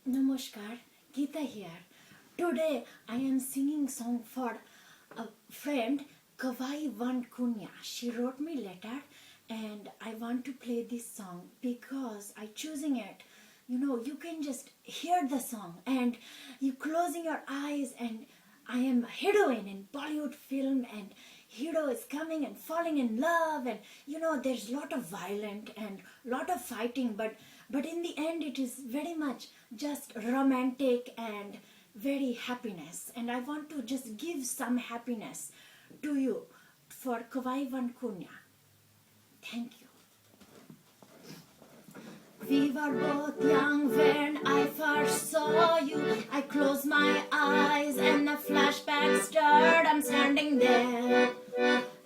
Namaskar, Geeta here. Today I am singing song for a friend Kawai Van Kunya. She wrote me letter and I want to play this song because I choosing it. You can just hear the song and you closing your eyes and I am a heroine in Bollywood film and hero is coming and falling in love and there's lot of violent and lot of fighting but in the end it is very much just romantic and very happiness and I want to just give some happiness to you for Kawai Van Kunya. Thank you. We were both young when I first saw you. I closed my eyes and the flashback stirred. I'm standing there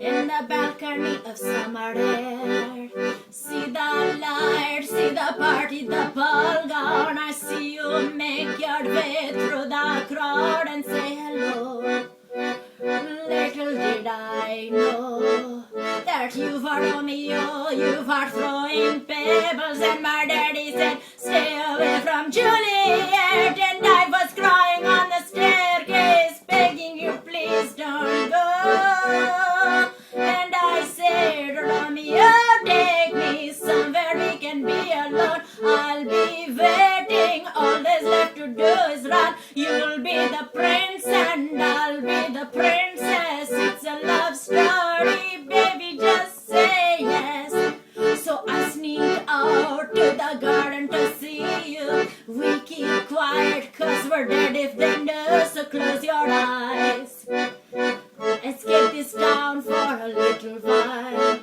in the balcony of summer air. See the lights, see the party, the ball gown. I see you make your way through the crowd and say hello. Little did I know that you were Romeo, you were throwing pebbles, and my daddy said, stay away from Juliet, and I was crying on the staircase, begging you, please don't go. And I said, Romeo, take me somewhere we can be alone. I'll be waiting, all there's left to do is run. You'll be the prince and I'll be the princess. It's a love story, baby, just say yes. So I sneak out to the garden to see you. We keep quiet cause we're dead if they know, so close your eyes. Escape this town for a little while.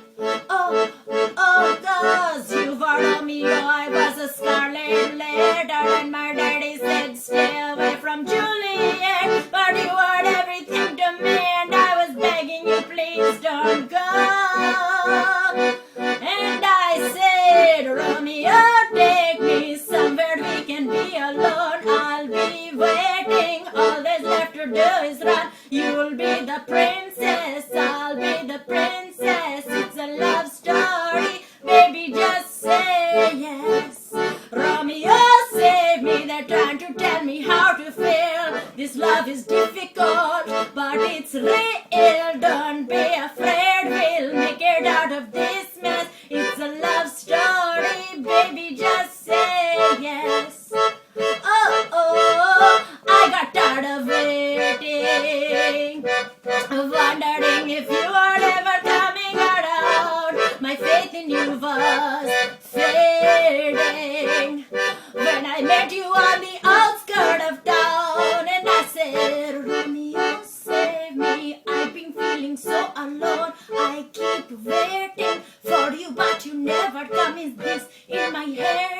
Cause you were Romeo, I was a scarlet letter, and my daddy said stay away from Juliet, but you were everything to me and I was begging you, please don't go. And I said, Romeo, take me somewhere we can be alone. I'll be waiting, all there's left to do is run. You'll be the princess, I'll be the princess. It's a love story, baby, just say yes. Romeo, save me, they're trying to tell me how to feel. This love is difficult, but it's real. Don't be afraid, we'll make it out of this mess. It's a love story, baby, just say yes. I got tired of waiting, wondering if you were ever coming around. My faith in you was fading when I met you on the outskirts of town, and I said, Romeo, save me, I've been feeling so alone. I keep waiting for you, but you never come. Is this in my head?